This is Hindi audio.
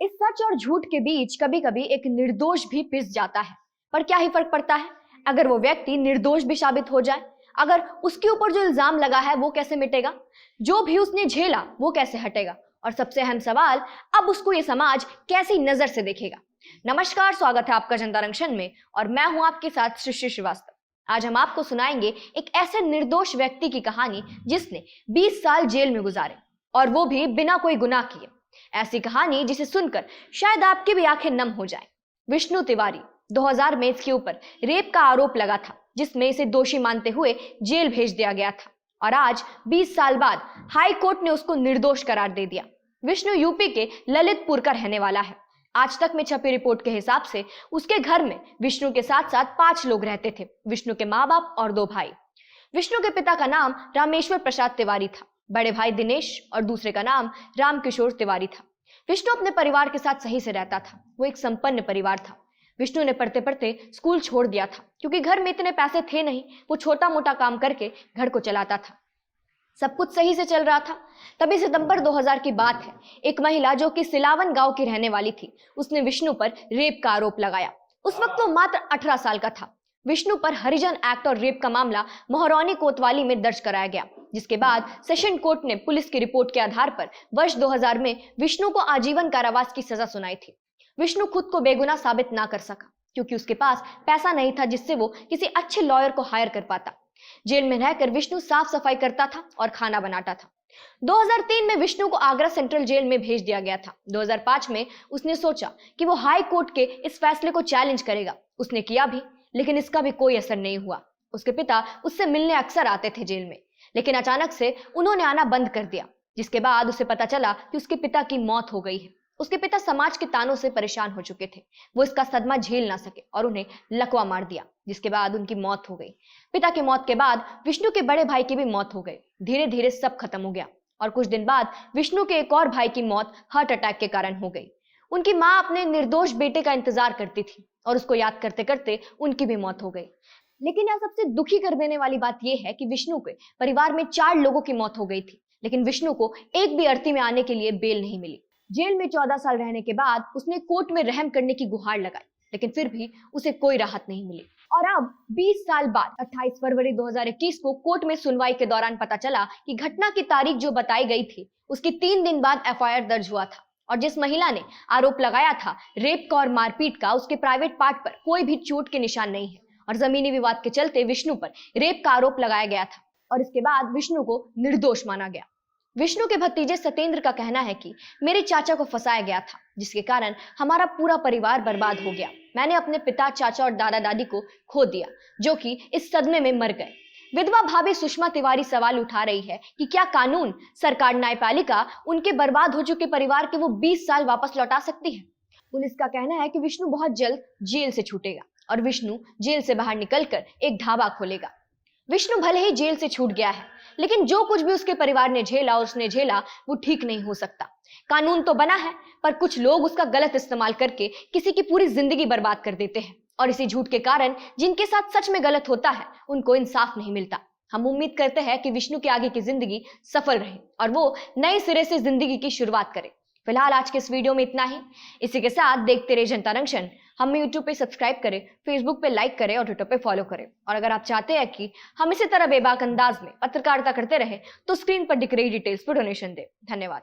इस सच और झूठ के बीच कभी कभी एक निर्दोष भी पिस जाता है। पर क्या ही फर्क पड़ता है अगर वो व्यक्ति निर्दोष भी साबित हो जाए। अगर उसके ऊपर जो इल्जाम लगा है वो कैसे मिटेगा, जो भी उसने झेला वो कैसे हटेगा, और सबसे अहम सवाल, अब उसको ये समाज कैसी नजर से देखेगा। नमस्कार, स्वागत है आपका जनता जंक्शन में और मैं हूं आपके साथ सृष्टि श्रीवास्तव। आज हम आपको सुनाएंगे एक ऐसे निर्दोष व्यक्ति की कहानी जिसने 20 साल जेल में गुजारे, और वो भी बिना कोई गुनाह किए। ऐसी कहानी जिसे सुनकर शायद आपकी भी आंखें नम हो जाए। विष्णु तिवारी, 2000 में इसके ऊपर रेप का आरोप लगा था, जिसमें इसे दोषी मानते हुए जेल भेज दिया गया था, और आज 20 साल बाद हाई कोर्ट ने उसको निर्दोष करार दे दिया। विष्णु यूपी के ललितपुर का रहने वाला है। आज तक में छपी रिपोर्ट के हिसाब से उसके घर में विष्णु के साथ साथ 5 लोग रहते थे। विष्णु के माँ बाप और 2 भाई। विष्णु के पिता का नाम रामेश्वर प्रसाद तिवारी था, बड़े भाई दिनेश और दूसरे का नाम रामकिशोर तिवारी था। विष्णु अपने परिवार के साथ सही से रहता था। वो एक संपन्न परिवार था। विष्णु ने पढ़ते पढ़ते स्कूल छोड़ दिया था क्योंकि घर में इतने पैसे थे नहीं। वो छोटा मोटा काम करके घर को चलाता था। सब कुछ सही से चल रहा था। तभी सितंबर 2000 की बात है। एक महिला जो कि सिलावन गांव की रहने वाली थी, उसने विष्णु पर रेप का आरोप लगाया। उस वक्त वो मात्र 18 साल का था। विष्णु पर हरिजन एक्ट और रेप का मामला मोहरौनी कोतवाली में दर्ज कराया गया, जिसके बाद सेशन कोर्ट ने पुलिस की रिपोर्ट के आधार पर वर्ष 2000 में विष्णु को आजीवन कारावास की सजा सुनाई थी। विष्णु खुद को बेगुनाह साबित ना कर सका क्योंकि उसके पास पैसा नहीं था जिससे वो किसी अच्छे लॉयर को हायर कर पाता। जेल में रहकर विष्णु साफ सफाई करता था और खाना बनाता था। 2003 में विष्णु को आगरा सेंट्रल जेल में भेज दिया गया था। 2005 में उसने सोचा कि वो हाई कोर्ट के इस फैसले को चैलेंज करेगा। उसने किया भी, लेकिन इसका भी कोई असर नहीं हुआ। उसके पिता उससे मिलने अक्सर आते थे जेल में, लेकिन अचानक से उन्होंने आना बंद कर दिया, जिसके बाद उसे पता चला कि उसके पिता की मौत हो गई है। उसके पिता समाज के तानों से परेशान हो चुके थे। वो इसका सदमा झेल ना सके और उन्हें लकवा मार दिया, जिसके बाद उनकी मौत हो गई। पिता की मौत के बाद विष्णु के बड़े भाई की भी मौत हो गई। धीरे धीरे सब खत्म हो गया और कुछ दिन बाद विष्णु के एक और भाई की मौत हार्ट अटैक के कारण हो गई। उनकी माँ अपने निर्दोष बेटे का इंतजार करती थी और उसको याद करते करते उनकी भी मौत हो गई। लेकिन यह सबसे दुखी कर देने वाली बात यह है कि विष्णु के परिवार में 4 लोगों की मौत हो गई थी, लेकिन विष्णु को एक भी अर्थी में आने के लिए बेल नहीं मिली। जेल में 14 साल रहने के बाद उसने कोर्ट में रहम करने की गुहार लगाई, लेकिन फिर भी उसे कोई राहत नहीं मिली। और अब 20 साल बाद 28 फरवरी 2021 को कोर्ट में सुनवाई के दौरान पता चला कि घटना की तारीख जो बताई गई थी उसकी 3 दिन बाद एफआईआर दर्ज हुआ था, और जिस महिला ने आरोप लगाया था रेप का और मारपीट का, उसके प्राइवेट पार्ट पर कोई भी चोट के निशान नहीं है। और जमीनी विवाद के चलते विष्णु पर रेप का आरोप लगाया गया था और इसके बाद विष्णु को निर्दोष माना गया। विष्णु के भतीजे सत्येंद्र का कहना है कि मेरे चाचा को फंसाया गया था, जिसके कारण हमारा पूरा परिवार बर्बाद हो गया। मैंने अपने पिता, चाचा और दादा दादी को खो दिया, जो कि इस सदमे में मर गए। विधवा भाभी सुषमा तिवारी सवाल उठा रही है कि क्या कानून, सरकार, न्यायपालिका उनके बर्बाद हो चुके परिवार के वो 20 साल वापस लौटा सकती है। पुलिस का कहना है कि विष्णु बहुत जल्द जेल से छूटेगा और विष्णु जेल से बाहर निकलकर एक ढाबा खोलेगा। विष्णु भले ही जेल से छूट गया है, लेकिन जो कुछ भी उसके परिवार ने झेला और उसने झेला वो ठीक नहीं हो सकता। कानून तो बना है, पर कुछ लोग उसका गलत इस्तेमाल करके किसी की पूरी जिंदगी बर्बाद कर देते हैं, और इसी झूठ के कारण जिनके साथ सच में गलत होता है उनको इंसाफ नहीं मिलता। हम उम्मीद करते हैं कि विष्णु की आगे की जिंदगी सफल रहे और वो नए सिरे से जिंदगी की शुरुआत करे। फिलहाल आज के इस वीडियो में इतना ही। इसी के साथ देखते रहे जनता जंक्शन। हमें यूट्यूब पे सब्सक्राइब करें, फेसबुक पे लाइक करें और ट्विटर पे फॉलो करें। और अगर आप चाहते हैं कि हम इसी तरह बेबाक अंदाज में पत्रकारिता करते रहे तो स्क्रीन पर दिख रही डिटेल्स पर डोनेशन दें। धन्यवाद।